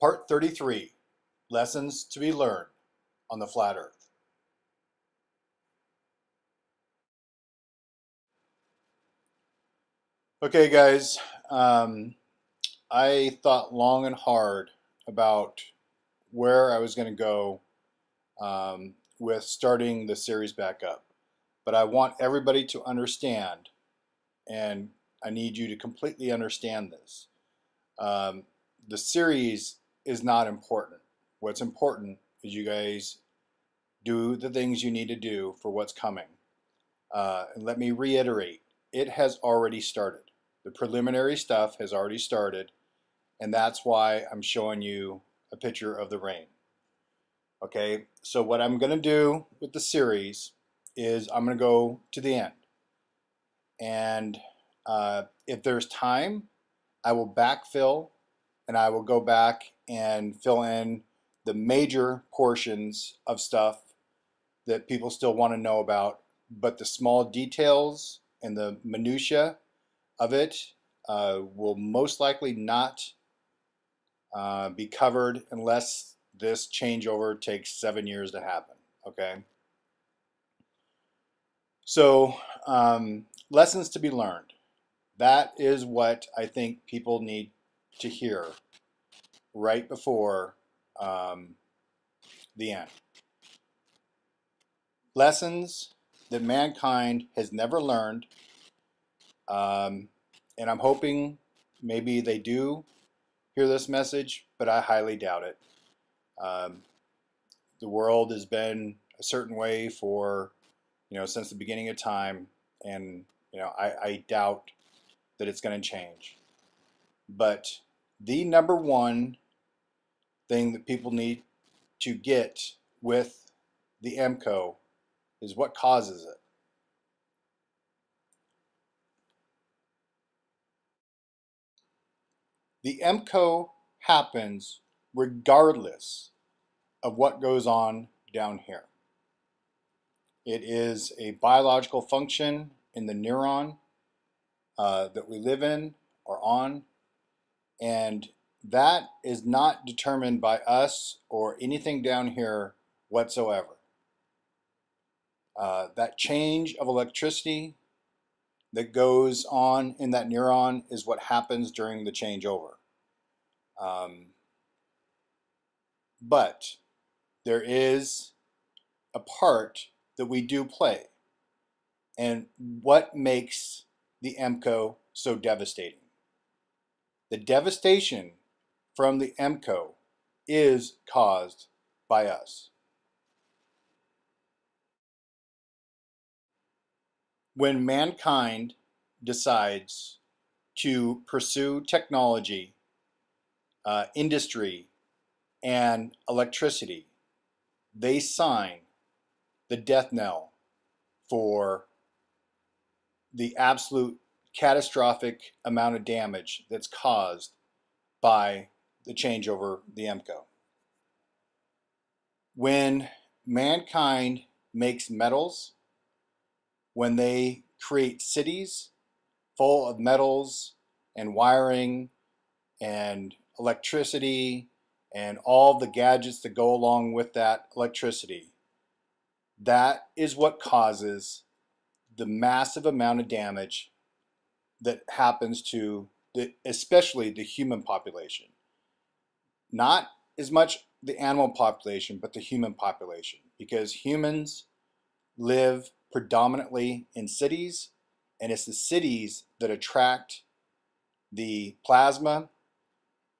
Part 33, Lessons to be Learned on the Flat Earth. Okay, guys, I thought long and hard about where I was going to go with starting the series back up. But I want everybody to understand, and I need you to completely understand this. Um, the series is not important. What's important is you guys do the things you need to do for what's coming. And let me reiterate, it has already started. The preliminary stuff has already started, and that's why I'm showing you a picture of the rain. Okay, so what I'm going to do with the series is I'm going to go to the end. And if there's time, I will backfill and I will go back and fill in the major portions of stuff that people still want to know about, but the small details and the minutia of it will most likely not be covered unless this changeover takes 7 years to happen. Okay, so lessons to be learned. That is what I think people need to hear right before um, the end. Lessons that mankind has never learned, um, and I'm hoping maybe they do hear this message, but I highly doubt it. Um, the world has been a certain way for, since the beginning of time, and I doubt that it's going to change. But the number one thing that people need to get with the EMPCOE is what causes it. The EMPCOE happens regardless of what goes on down here. It is a biological function in the neuron that we live in or on, and that is not determined by us or anything down here whatsoever. That change of electricity that goes on in that neuron is what happens during the changeover. Um, but there is a part that we do play. And what makes the EMPCOE so devastating? The devastation from the EMPCOE is caused by us. When mankind decides to pursue technology, industry, and electricity, they sign the death knell for the absolute catastrophic amount of damage that's caused by the changeover, the EMPCOE. When mankind makes metals, when they create cities full of metals and wiring and electricity and all the gadgets that go along with that electricity, that is what causes the massive amount of damage that happens to especially the human population. Not as much the animal population, but the human population, because humans live predominantly in cities, and it's the cities that attract the plasma,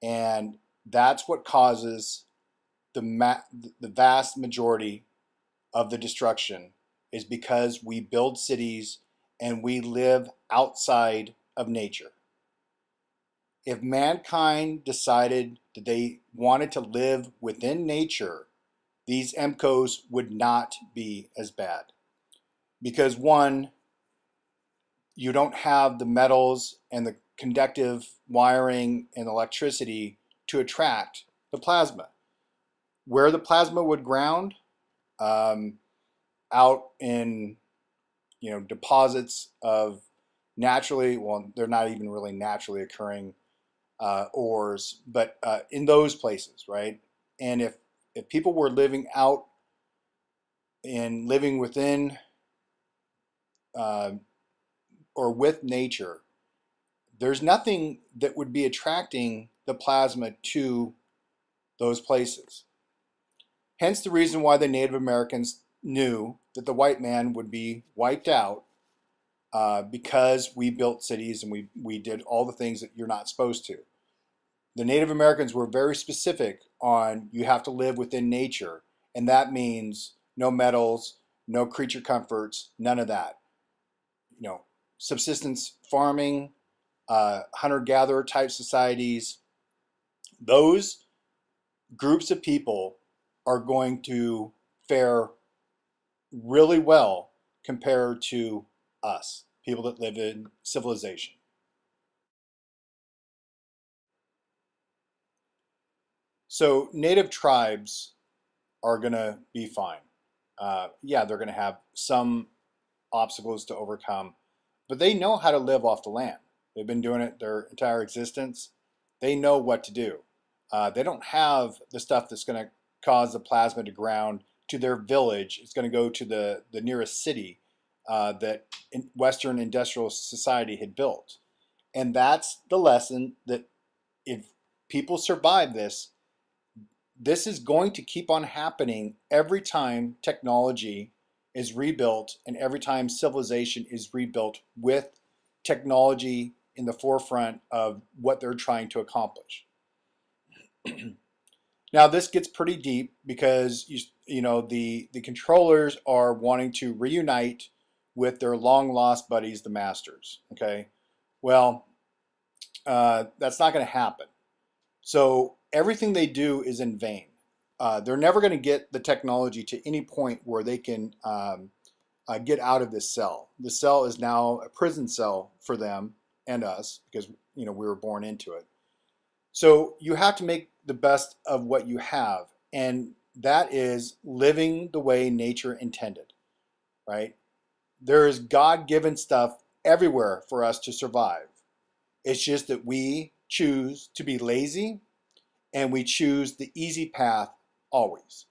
and that's what causes the vast majority of the destruction, is because we build cities and we live outside of nature. If mankind decided that they wanted to live within nature, these EMPCOEs would not be as bad. Because one, you don't have the metals and the conductive wiring and electricity to attract the plasma. Where the plasma would ground, um, out in deposits of naturally, well, they're not even really naturally occurring ores, but in those places, right? And if people were living out and living within uh, or with nature, there's nothing that would be attracting the plasma to those places. Hence the reason why the Native Americans knew that the white man would be wiped out, because we built cities and we did all the things that you're not supposed to. The Native Americans were very specific on you have to live within nature, and that means no metals, no creature comforts, none of that. You know, subsistence farming, hunter-gatherer type societies. Those groups of people are going to fare really well compared to us, people that live in civilization. So native tribes are going to be fine. Yeah, they're going to have some obstacles to overcome, but they know how to live off the land. They've been doing it their entire existence. They know what to do. They don't have the stuff that's going to cause the plasma to ground to their village. It's going to go to the nearest city that Western industrial society had built. And that's the lesson that if people survive this, this is going to keep on happening every time technology is rebuilt and every time civilization is rebuilt with technology in the forefront of what they're trying to accomplish. Now this gets pretty deep because the controllers are wanting to reunite with their long lost buddies, the masters. Okay, well, that's not going to happen. So everything they do is in vain. They're never going to get the technology to any point where they can get out of this cell. The cell is now a prison cell for them and us because we were born into it. So you have to make the best of what you have, and that is living the way nature intended, right? There is God-given stuff everywhere for us to survive. It's just that we choose to be lazy and we choose the easy path always.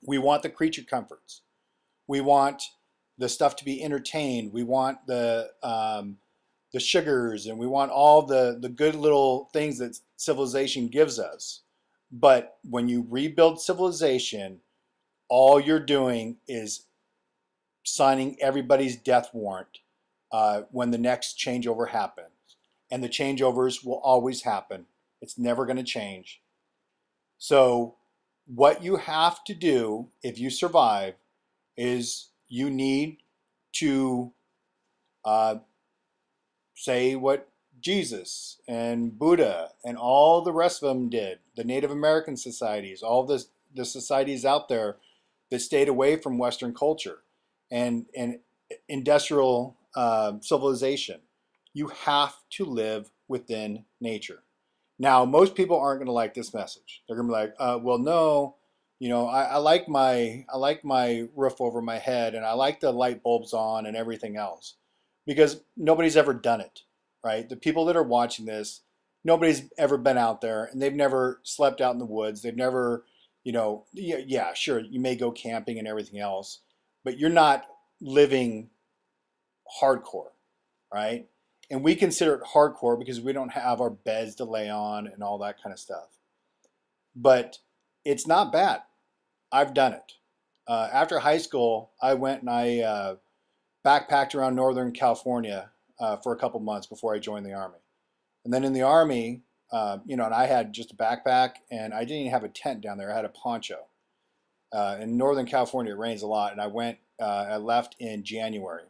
We want the creature comforts. We want the stuff to be entertained. We want the sugars, and we want all the good little things that civilization gives us. But when you rebuild civilization, all you're doing is signing everybody's death warrant when the next changeover happens. And the changeovers will always happen. It's never going to change. So what you have to do if you survive is you need to uh, say what Jesus and Buddha and all the rest of them did, the Native American societies, all the societies out there that stayed away from Western culture and industrial civilization. You have to live within nature. Now, most people aren't going to like this message. They're going to be like, "Well, no, I like my roof over my head, and I like the light bulbs on and everything else," because nobody's ever done it, right? The people that are watching this, nobody's ever been out there, and they've never slept out in the woods. They've never, yeah, sure, you may go camping and everything else, but you're not living hardcore, right? And we consider it hardcore because we don't have our beds to lay on and all that kind of stuff. But it's not bad. I've done it. After high school, I went and I backpacked around Northern California for a couple months before I joined the Army. And then in the Army, and I had just a backpack and I didn't even have a tent down there. I had a poncho. In Northern California, it rains a lot. And I left in January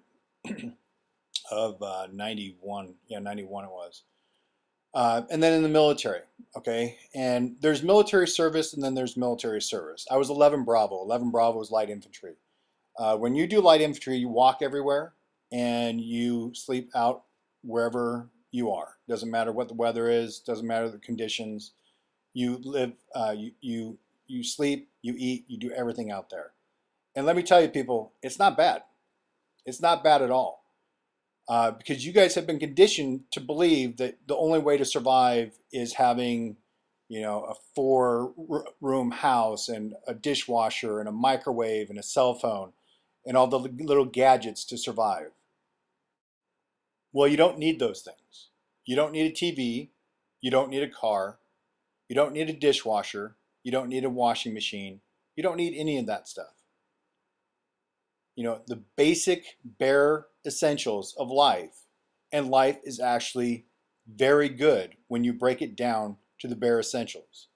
of 91. Yeah, 91 it was. And then in the military, okay? And there's military service and then there's military service. I was 11 Bravo. 11 Bravo was light infantry. When you do light infantry, you walk everywhere and you sleep out wherever you are. Doesn't matter what the weather is, doesn't matter the conditions. You live, you sleep, you eat, you do everything out there. And let me tell you, people, it's not bad. It's not bad at all. because you guys have been conditioned to believe that the only way to survive is having, a four-room house and a dishwasher and a microwave and a cell phone and all the little gadgets to survive. Well, you don't need those things. You don't need a TV. You don't need a car. You don't need a dishwasher. You don't need a washing machine. You don't need any of that stuff. The basic bare essentials of life. And life is actually very good when you break it down to the bare essentials.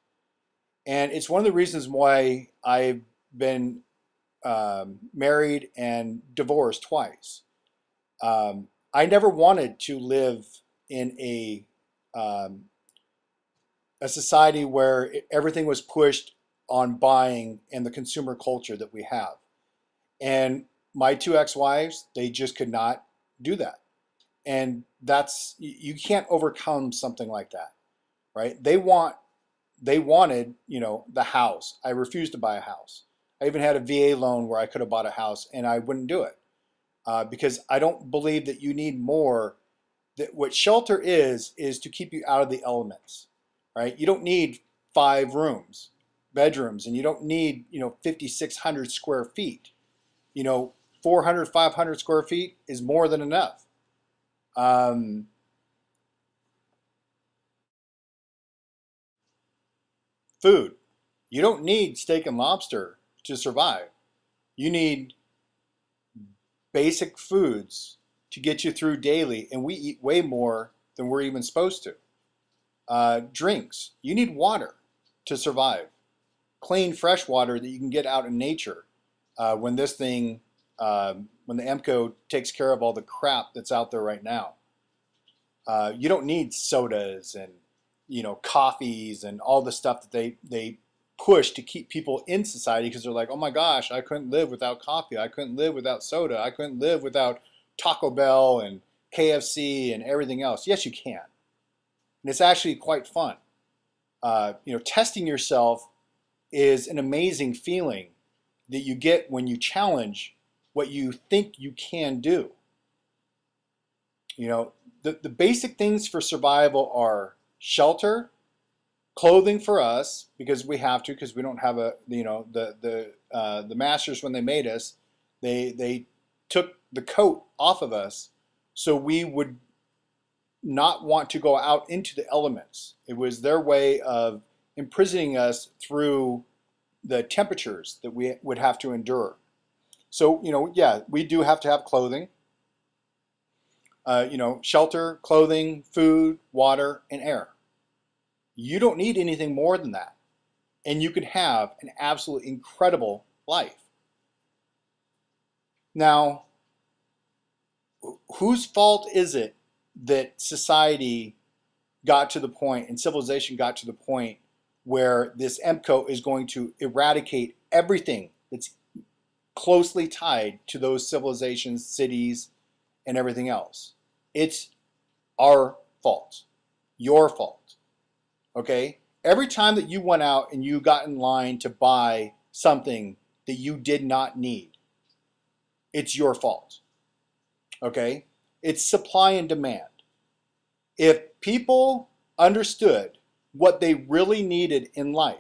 And it's one of the reasons why I've been married and divorced twice. I never wanted to live in a society where everything was pushed on buying and the consumer culture that we have. And my two ex-wives, they just could not do that. And you can't overcome something like that, right? They wanted, the house. I refused to buy a house. I even had a VA loan where I could have bought a house and I wouldn't do it because I don't believe that you need more. That what shelter is to keep you out of the elements, right? You don't need 5 bedrooms, and you don't need 5,600 square feet. 400, 500 square feet is more than enough. Food. You don't need steak and lobster to survive. You need basic foods to get you through daily, and we eat way more than we're even supposed to. Drinks. You need water to survive. Clean, fresh water that you can get out in nature when when the EMPCOE takes care of all the crap that's out there right now. You don't need sodas and coffees and all the stuff that they push to keep people in society because they're like, oh my gosh, I couldn't live without coffee. I couldn't live without soda. I couldn't live without Taco Bell and KFC and everything else. Yes, you can. And it's actually quite fun. Testing yourself is an amazing feeling that you get when you challenge what you think you can do. The basic things for survival are shelter, clothing for us because we have to, because we don't have the masters when they made us, they took the coat off of us so we would not want to go out into the elements. It was their way of imprisoning us through the temperatures that we would have to endure. So, yeah, we do have to have clothing, shelter, clothing, food, water, and air. You don't need anything more than that. And you can have an absolutely incredible life. Now, whose fault is it that society got to the point and civilization got to the point where this EMPCOE is going to eradicate everything that's closely tied to those civilizations, cities, and everything else? It's our fault, your fault, okay? Every time that you went out and you got in line to buy something that you did not need, it's your fault, okay? It's supply and demand. If people understood what they really needed in life,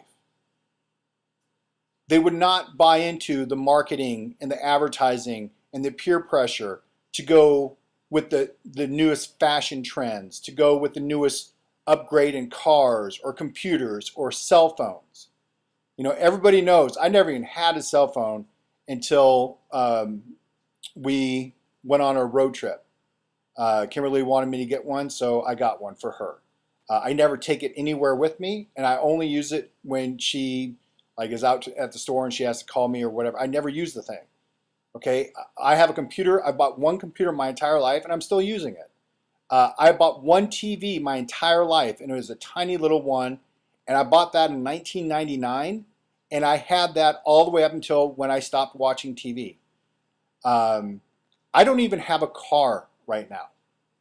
they would not buy into the marketing and the advertising and the peer pressure to go with the newest fashion trends, to go with the newest upgrade in cars or computers or cell phones. Everybody knows I never even had a cell phone until we went on a road trip. Kimberly wanted me to get one, so I got one for her. I never take it anywhere with me, and I only use it when she is out at the store and she has to call me or whatever. I never use the thing. Okay, I have a computer. I bought one computer my entire life, and I'm still using it. I bought one TV my entire life, and it was a tiny little one, and I bought that in 1999, and I had that all the way up until when I stopped watching TV. I don't even have a car right now,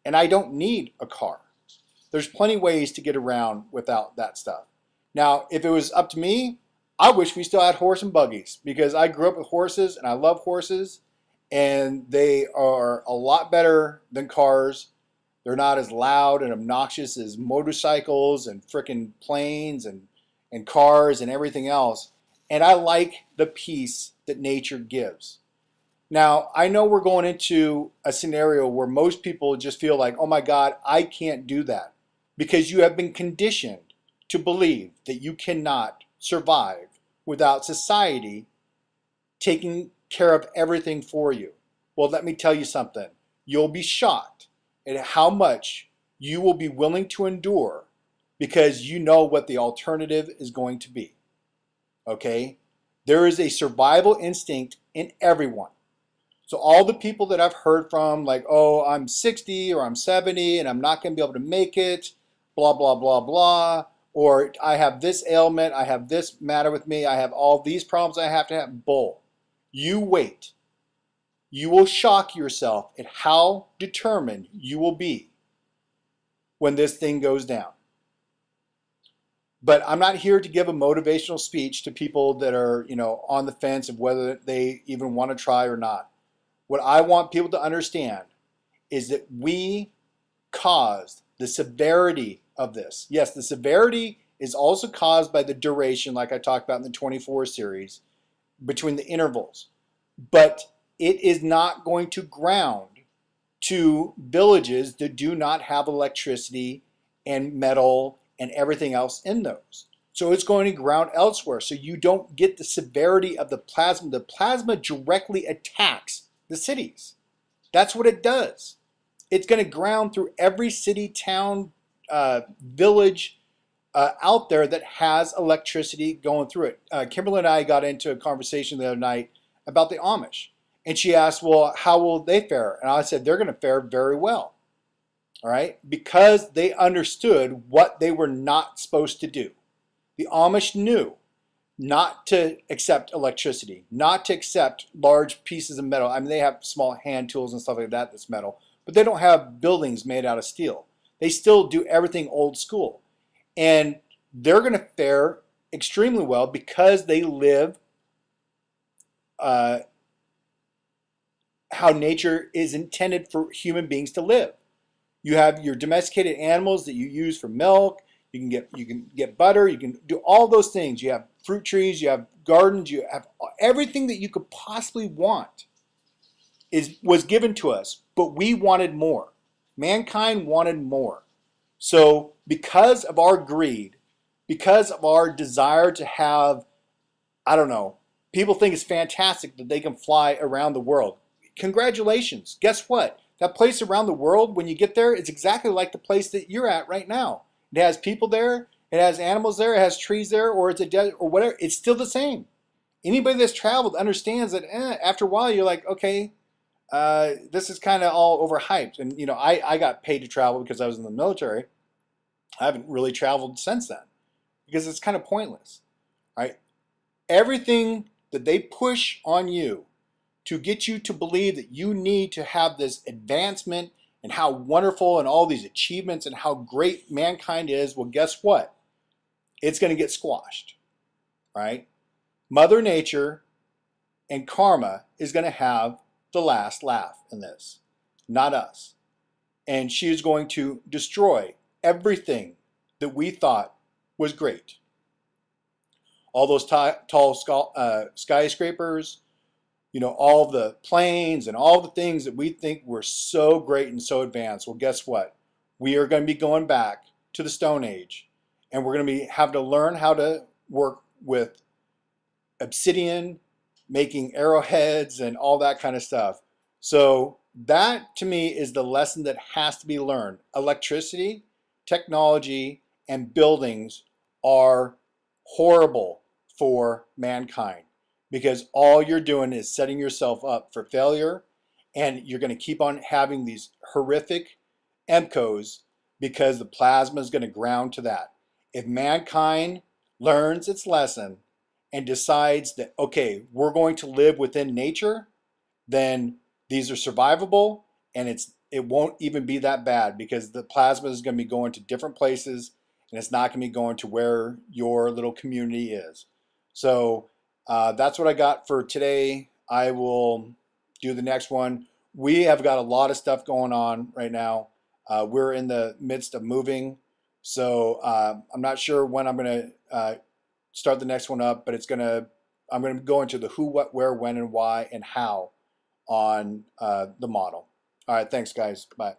and I don't need a car. There's plenty of ways to get around without that stuff. Now, if it was up to me, I wish we still had horse and buggies because I grew up with horses and I love horses, and they are a lot better than cars. They're not as loud and obnoxious as motorcycles and frickin' planes and cars and everything else. And I like the peace that nature gives. Now, I know we're going into a scenario where most people just feel like, oh my God, I can't do that, because you have been conditioned to believe that you cannot survive without society taking care of everything for you. Well, let me tell you something. You'll be shocked at how much you will be willing to endure because you know what the alternative is going to be. Okay? There is a survival instinct in everyone. So all the people that I've heard from, like, oh, I'm 60 or I'm 70 and I'm not going to be able to make it, blah, blah, blah, blah, or I have this ailment, I have this matter with me, I have all these problems I have to have, bull. You wait. You will shock yourself at how determined you will be when this thing goes down. But I'm not here to give a motivational speech to people that are, on the fence of whether they even want to try or not. What I want people to understand is that we caused the severity of this. Yes, the severity is also caused by the duration, like I talked about in the 24 series, between the intervals. But it is not going to ground to villages that do not have electricity and metal and everything else in those. So it's going to ground elsewhere. So you don't get the severity of the plasma. The plasma directly attacks the cities. That's what it does. It's going to ground through every city, town, village out there that has electricity going through it. Kimberly and I got into a conversation the other night about the Amish. And she asked, well, how will they fare? And I said, they're going to fare very well. All right? Because they understood what they were not supposed to do. The Amish knew not to accept electricity, not to accept large pieces of metal. I mean, they have small hand tools and stuff like that that's metal, but they don't have buildings made out of steel. They still do everything old school. And they're going to fare extremely well because they live how nature is intended for human beings to live. You have your domesticated animals that you use for milk. You can get butter. You can do all those things. You have fruit trees. You have gardens. You have everything that you could possibly want was given to us, but we wanted more. Mankind wanted more. So because of our greed, because of our desire to have, I don't know, people think it's fantastic that they can fly around the world. Congratulations. Guess what? That place around the world, when you get there, it's exactly like the place that you're at right now. It has people there, it has animals there, it has trees there, or it's a desert, or whatever. It's still the same. Anybody that's traveled understands that after a while you're like, okay, this is kind of all overhyped. And I got paid to travel because I was in the military. I haven't really traveled since then because it's kind of pointless, right? Everything that they push on you to get you to believe that you need to have this advancement and how wonderful and all these achievements and how great mankind is, well, guess what? It's going to get squashed, right? Mother Nature and karma is going to have the last laugh in this, not us. And she is going to destroy everything that we thought was great. All those tall skyscrapers, all the planes and all the things that we think were so great and so advanced. Well, guess what? We are going to be going back to the Stone Age, and we're going to be having to learn how to work with obsidian, making arrowheads and all that kind of stuff. So that to me is the lesson that has to be learned. Electricity, technology, and buildings are horrible for mankind because all you're doing is setting yourself up for failure, and you're going to keep on having these horrific EMPCOEs because the plasma is going to ground to that. If mankind learns its lesson and decides that, okay, we're going to live within nature, then these are survivable, and it won't even be that bad because the plasma is going to be going to different places, and it's not going to be going to where your little community is. So that's what I got for today. I will do the next one. We have got a lot of stuff going on right now. We're in the midst of moving, so I'm not sure when I'm going to start the next one up, but I'm going to go into the who, what, where, when, and why, and how on the model. All right, thanks, guys. Bye.